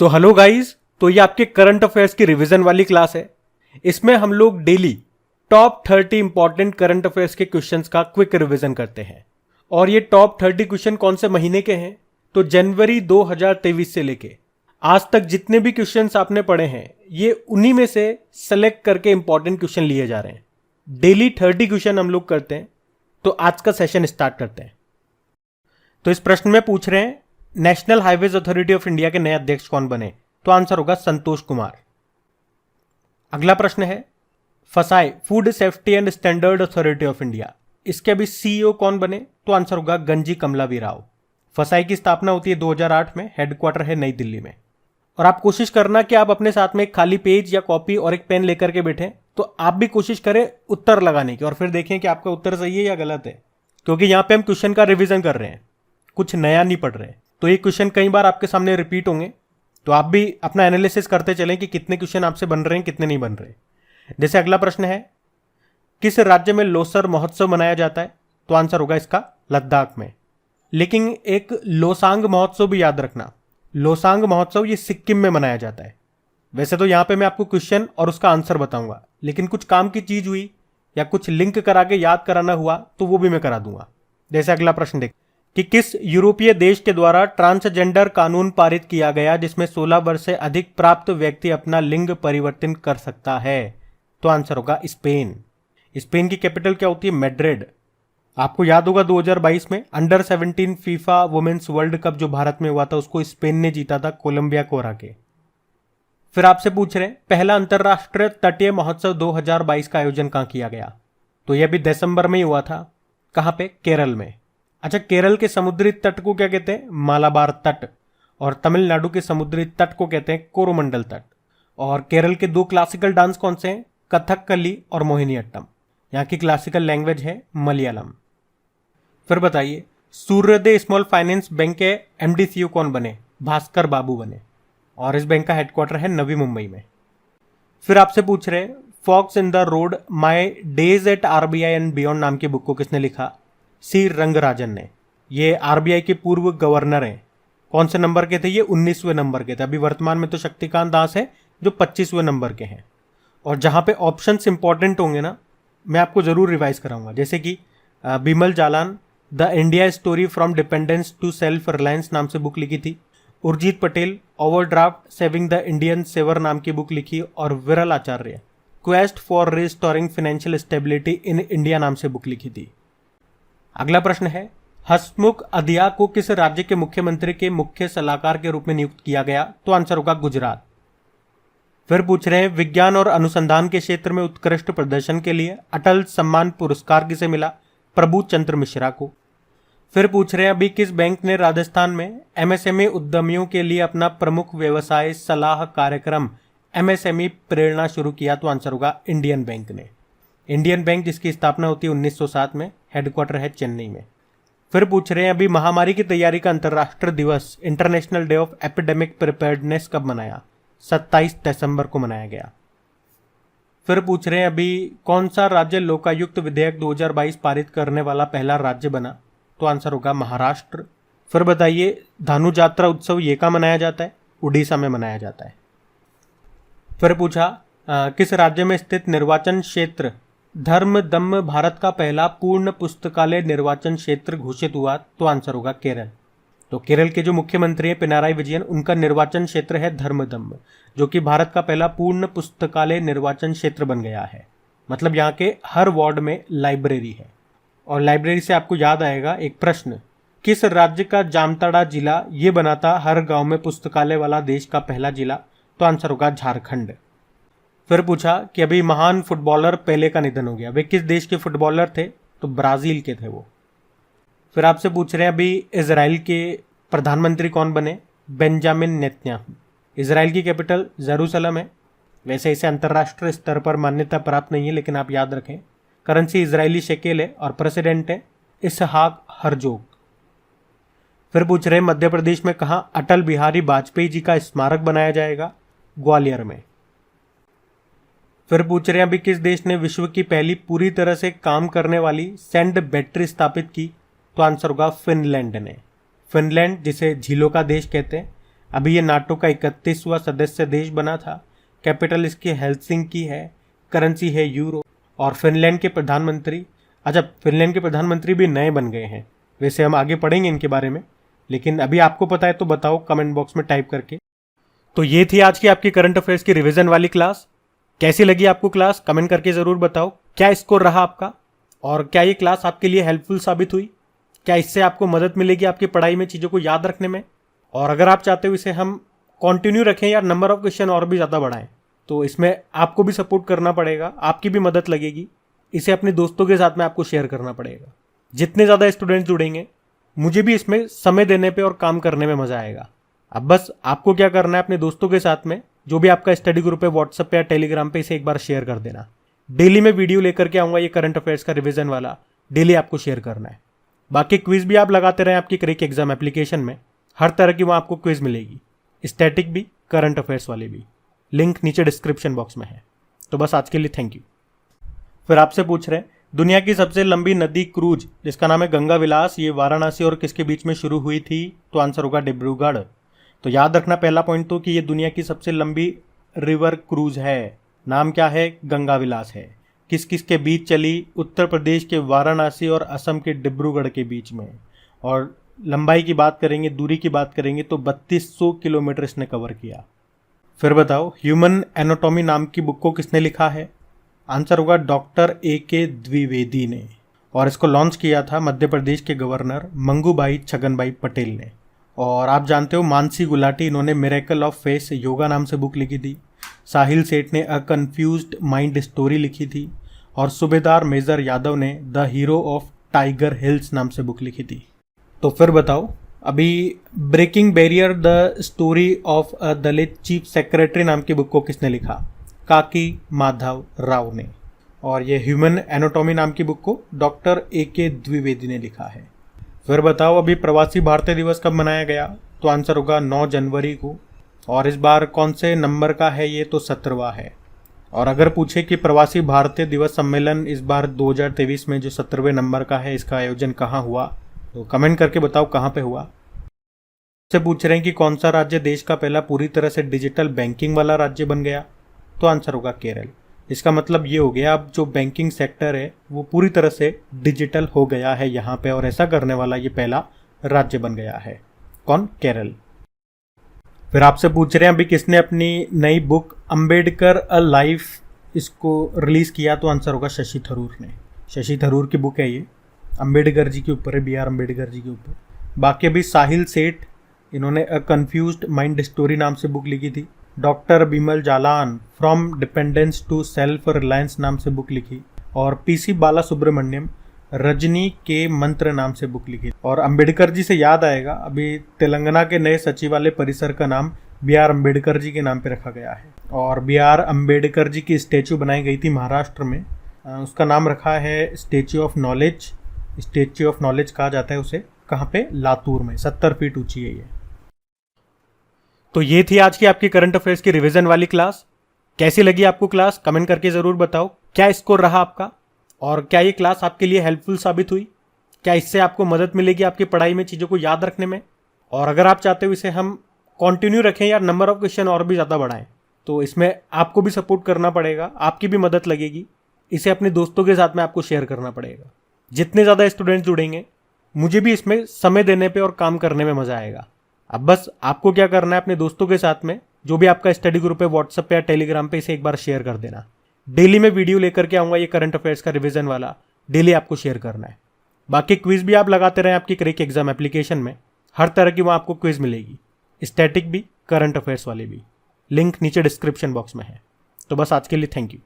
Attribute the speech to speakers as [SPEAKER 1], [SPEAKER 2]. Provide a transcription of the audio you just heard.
[SPEAKER 1] Hello guys, तो ये आपके करंट अफेयर्स की रिवीजन वाली क्लास है। इसमें हम लोग daily top 30 important current affairs के क्वेश्चंस का क्विक रिवीजन करते हैं। और ये टॉप 30 क्वेश्चन कौन से महीने के हैं? तो जनवरी 2023 से लेके आज तक जितने भी क्वेश्चंस आपने पढ़े हैं, ये उन्हीं में से सेलेक्ट करके इंपॉर्टेंट क्वेश्चन लिए जा रहे हैं। डेली 30 क्वेश्चन हम लोग करते हैं। तो आज का सेशन स्टार्ट करते हैं। तो इस प्रश्न में पूछ रहे हैं, national highways authority of India के नए अध्यक्ष कौन बने? तो आंसर होगा संतोष कुमार। अगला प्रश्न है, फसाई food safety and standard authority of India, इसके अभी सीईओ कौन बने? तो आंसर होगा गंजी कमलावी राव। फसाई की स्थापना होती है 2008 में, हेडक्वार्टर है नई दिल्ली में। और आप कोशिश करना कि आप अपने साथ में एक खाली पेज या कॉपी और एक पेन लेकर के बैठे, तो आप भी कोशिश करें उत्तर लगाने की और फिर देखें कि आपका उत्तर सही है या गलत है, क्योंकि यहां पे हम क्वेश्चन का रिवीजन कर रहे हैं, कुछ नया नहीं पढ़ रहे। तो ये क्वेश्चन कई बार आपके सामने रिपीट होंगे, तो आप भी अपना एनालिसिस करते चलें कि कितने क्वेश्चन आपसे बन रहे हैं, कितने नहीं बन रहे। जैसे अगला प्रश्न है, किस राज्य में लोसर महोत्सव मनाया जाता है? तो आंसर होगा इसका लद्दाख में। लेकिन एक लोसांग महोत्सव भी याद रखना। लोसांग महोत्सव ये सिक्किम में मनाया जाता है। वैसे तो यहां पे मैं आपको क्वेश्चन और उसका आंसर बताऊंगा, लेकिन कुछ काम की चीज हुई या कुछ लिंक करा के याद कराना हुआ तो वो भी मैं करा दूंगा। जैसे अगला प्रश्न देख कि किस यूरोपीय देश के द्वारा ट्रांसजेंडर कानून पारित किया गया जिसमें 16 वर्ष से अधिक प्राप्त व्यक्ति अपना लिंग परिवर्तन कर सकता है? तो आंसर होगा स्पेन। स्पेन की कैपिटल क्या होती है? मैड्रिड। आपको याद होगा 2022 में under 17 FIFA women's world cup जो भारत में हुआ था, उसको स्पेन ने जीता था कोलंबिया को हरा के। फिर आपसे पूछ रहे हैं, पहला अंतरराष्ट्रीय तटीय महोत्सव 2022 का आयोजन कहां किया गया? तो यह भी दिसंबर में ही हुआ था। कहां पे? केरल में। अच्छा, केरल के समुद्री तट को क्या कहते हैं? मालाबार तट। और तमिलनाडु के समुद्री तट को कहते हैं कोरोमंडल तट। और केरल के दो क्लासिकल डांस कौन से हैं? कथकली और मोहिनीअट्टम। यहाँ की क्लासिकल लैंग्वेज है मलयालम। फिर बताइए, सूर्योदय स्मॉल फाइनेंस बैंक के एमडी सीईओ कौन बने? भास्कर बाबू बने। और इस बैंक का हेडक्वार्टर है नवी मुंबई में। फिर आपसे पूछ रहे हैं, forks in the road my days at RBI and beyond नाम की बुक को किसने लिखा? सी रंगराजन ने। ये आरबीआई के पूर्व गवर्नर हैं। कौन से नंबर के थे? ये 19वें नंबर के थे। अभी वर्तमान में तो शक्तिकांत दास है जो 25वें नंबर के हैं। और जहां पे ऑप्शंस इंपॉर्टेंट होंगे ना, मैं आपको जरूर रिवाइज कराऊंगा। जैसे कि Bimal Jalan the India story from dependence to self reliance नाम से बुक लिखी थी। Urjit Patel overdraft saving the Indian saver नाम की बुक लिखी। और Viral Acharya quest for restoring financial stability in India नाम से बुक लिखी थी। अगला प्रश्न है, हसमुख अधिया को किस राज्य के मुख्यमंत्री के मुख्य सलाहकार के रूप में नियुक्त किया गया? तो आंसर होगा गुजरात। फिर पूछ रहे हैं, विज्ञान और अनुसंधान के क्षेत्र में उत्कृष्ट प्रदर्शन के लिए अटल सम्मान पुरस्कार किसे मिला? प्रभु चंद्र मिश्रा को। फिर पूछ रहे हैं, अभी किस बैंक ने राजस्थान में एमएसएमई उद्यमियों के लिए अपना प्रमुख व्यवसाय सलाह कार्यक्रम एमएसएमई प्रेरणा शुरू किया? तो आंसर होगा इंडियन बैंक ने। इंडियन बैंक जिसकी स्थापना होती है 1907 में, हेडक्वार्टर है चेन्नई में। फिर पूछ रहे हैं, अभी महामारी की तैयारी का अंतर्राष्ट्रीय दिवस international day of epidemic preparedness कब मनाया? 27 दिसंबर को मनाया गया। फिर पूछ रहे हैं, अभी कौन सा राज्य लोकायुक्त विधेयक 2022 पारित करने वाला पहला राज्य बना? तो आंसर होगा महाराष्ट्र। फिर बताइए, धानु यात्रा उत्सव ये कहाँ मनाया जाता है? उड़ीसा में मनाया जाता है। फिर पूछा, किस राज्य में स्थित निर्वाचन क्षेत्र धर्मदम्म भारत का पहला पूर्ण पुस्तकालय निर्वाचन क्षेत्र घोषित हुआ? तो आंसर होगा केरल। तो केरल के जो मुख्यमंत्री हैं पिनाराई विजयन, उनका निर्वाचन क्षेत्र है धर्मदम्म, जो कि भारत का पहला पूर्ण पुस्तकालय निर्वाचन क्षेत्र बन गया है। मतलब यहाँ के हर वार्ड में लाइब्रेरी है। और लाइब्रेरी से आपको याद आएगा एक प्रश्न, किस राज्य का जामताड़ा जिला ये बना था हर गांव में पुस्तकालय वाला देश का पहला जिला? तो आंसर होगा झारखंड। फिर पूछा कि अभी महान फुटबॉलर पेले का निधन हो गया, वे किस देश के फुटबॉलर थे? तो ब्राजील के थे वो। फिर आपसे पूछ रहे हैं, अभी इजराइल के प्रधानमंत्री कौन बने? Benjamin Netanyahu. इजराइल की कैपिटल जेरूसलम है। वैसे इसे अंतर्राष्ट्रीय स्तर पर मान्यता प्राप्त नहीं है, लेकिन आप याद रखें, करेंसी इजरायली शेकेल है और प्रेसिडेंट है इसहाक हरजोग। फिर पूछ रहे हैं, मध्य प्रदेश में कहां अटल बिहारी वाजपेयी जी का स्मारक बनाया जाएगा? ग्वालियर में। फिर पूछ रहे हैं, अभी किस देश ने विश्व की पहली पूरी तरह से काम करने वाली सैंड बैटरी स्थापित की? तो आंसर होगा फिनलैंड ने। फिनलैंड, जिसे झीलों का देश कहते हैं, अभी ये नाटो का 31वां सदस्य देश बना था। कैपिटल इसकी हेलसिंकी है, करेंसी है यूरो। और फिनलैंड के प्रधानमंत्री, अच्छा फिनलैंड के प्रधानमंत्री भी नए बन गए हैं। वैसे हम आगे पढ़ेंगे इनके बारे में, लेकिन अभी आपको पता है तो बताओ कमेंट बॉक्स में टाइप करके। तो ये थी आज की आपकी करंट अफेयर्स की रिवीजन वाली क्लास। कैसी लगी आपको क्लास कमेंट करके ज़रूर बताओ। क्या स्कोर रहा आपका और क्या ये क्लास आपके लिए हेल्पफुल साबित हुई? क्या इससे आपको मदद मिलेगी आपकी पढ़ाई में चीज़ों को याद रखने में? और अगर आप चाहते हो इसे हम कंटिन्यू रखें या नंबर ऑफ क्वेश्चन और भी ज़्यादा बढ़ाएं, तो इसमें आपको भी सपोर्ट करना पड़ेगा, आपकी भी मदद लगेगी। इसे अपने दोस्तों के साथ में आपको शेयर करना पड़ेगा। जितने ज़्यादा स्टूडेंट्स जुड़ेंगे, मुझे भी इसमें समय देने पे और काम करने में मज़ा आएगा। अब बस आपको क्या करना है, अपने दोस्तों के साथ में जो भी आपका स्टडी ग्रुप है व्हाट्सएप पे या टेलीग्राम पे, इसे एक बार शेयर कर देना। डेली मैं वीडियो लेकर के आऊँगा ये करंट अफेयर्स का रिवीजन वाला, डेली आपको शेयर करना है। बाकी क्विज भी आप लगाते रहें आपकी क्रिक एग्जाम एप्लीकेशन में, हर तरह की वहाँ आपको क्विज मिलेगी, स्टैटिक भी करंट अफेयर्स वाले भी। लिंक नीचे डिस्क्रिप्शन बॉक्स में है। तो बस आज के लिए थैंक यू। फिर आपसे पूछ रहे हैं दुनिया की सबसे लंबी नदी क्रूज जिसका नाम है गंगा विलास, ये वाराणसी और किसके बीच में शुरू हुई थी? तो आंसर होगा डिब्रूगढ़। तो याद रखना पहला पॉइंट तो कि ये दुनिया की सबसे लंबी रिवर क्रूज है। नाम क्या है? गंगा विलास है। किस किस के बीच चली? उत्तर प्रदेश के वाराणसी और असम के डिब्रूगढ़ के बीच में। और लंबाई की बात करेंगे, दूरी की बात करेंगे तो 3200 किलोमीटर इसने कवर किया। फिर बताओ ह्यूमन एनाटॉमी नाम की बुक को किसने लिखा है? आंसर होगा डॉक्टर A.K. द्विवेदी ने। और इसको लॉन्च किया था मध्य प्रदेश के गवर्नर मंगूभाई छगनभाई पटेल ने। और आप जानते हो मानसी गुलाटी, इन्होंने मिरेकल ऑफ फेस योगा नाम से बुक लिखी थी। साहिल सेठ ने अ कन्फ्यूज्ड माइंड स्टोरी लिखी थी। और सूबेदार मेजर यादव ने the hero of Tiger Hills नाम से बुक लिखी थी। तो फिर बताओ अभी breaking barrier the story of a Dalit chief secretary नाम की बुक को किसने लिखा? काकी माधव राव ने। और ये ह्यूमन एनाटॉमी नाम की बुक को डॉक्टर A.K. द्विवेदी ने लिखा है। फिर बताओ अभी प्रवासी भारतीय दिवस कब मनाया गया? तो आंसर होगा 9 जनवरी को। और इस बार कौन से नंबर का है ये? तो 17वां है। और अगर पूछे कि प्रवासी भारतीय दिवस सम्मेलन इस बार 2023 में जो 17वें नंबर का है, इसका आयोजन कहाँ हुआ? तो कमेंट करके बताओ कहाँ पे हुआ। से पूछ रहे हैं कि कौन सा राज्य देश का पहला पूरी तरह से डिजिटल बैंकिंग वाला राज्य बन गया? तो आंसर होगा केरल। इसका मतलब ये हो गया अब जो बैंकिंग सेक्टर है वो पूरी तरह से डिजिटल हो गया है यहाँ पे, और ऐसा करने वाला ये पहला राज्य बन गया है। कौन? केरल। फिर आपसे पूछ रहे हैं अभी किसने अपनी नई बुक अंबेडकर अ लाइफ इसको रिलीज किया? तो आंसर होगा शशि थरूर ने। शशि थरूर की बुक है ये, अंबेडकर जी के ऊपर है, B.R. अम्बेडकर जी के ऊपर। बाकी अभी साहिल सेठ, इन्होंने अ कन्फ्यूज्ड माइंड स्टोरी नाम से बुक लिखी थी। Doctor Bimal Jalan from dependence to self reliance नाम से बुक लिखी। और PC बाला सुब्रमण्यम रजनी के मंत्र नाम से बुक लिखी। और अंबेडकर जी से याद आएगा, अभी तेलंगाना के नए सचिवालय परिसर का नाम B.R. अम्बेडकर जी के नाम पे रखा गया है। और B.R. अम्बेडकर जी की स्टैचू बनाई गई थी महाराष्ट्र में, उसका नाम रखा है statue of knowledge. Statue of knowledge कहा जाता है उसे। कहाँ पे? लातूर में। 70 फीट ऊंची है ये। तो ये थी आज की आपकी करंट अफेयर्स की रिवीजन वाली क्लास। कैसी लगी आपको क्लास कमेंट करके ज़रूर बताओ। क्या स्कोर रहा आपका और क्या ये क्लास आपके लिए हेल्पफुल साबित हुई? क्या इससे आपको मदद मिलेगी आपकी पढ़ाई में चीज़ों को याद रखने में? और अगर आप चाहते हो इसे हम कंटिन्यू रखें या नंबर ऑफ क्वेश्चन और भी ज़्यादा बढ़ाएं, तो इसमें आपको भी सपोर्ट करना पड़ेगा, आपकी भी मदद लगेगी। इसे अपने दोस्तों के साथ में आपको शेयर करना पड़ेगा। जितने ज़्यादा स्टूडेंट्स जुड़ेंगे, मुझे भी इसमें समय देने पे और काम करने में मज़ा आएगा। अब बस आपको क्या करना है, अपने दोस्तों के साथ में जो भी आपका स्टडी ग्रुप है व्हाट्सएप पे या टेलीग्राम पे, इसे एक बार शेयर कर देना। डेली मैं वीडियो लेकर के आऊँगा ये करंट अफेयर्स का रिवीजन वाला, डेली आपको शेयर करना है। बाकी क्विज भी आप लगाते रहें आपकी क्रिक एग्जाम एप्लीकेशन में, हर तरह की वहाँ आपको क्विज मिलेगी, स्टैटिक भी करंट अफेयर्स वाले भी। लिंक नीचे डिस्क्रिप्शन बॉक्स में है। तो बस आज के लिए थैंक यू।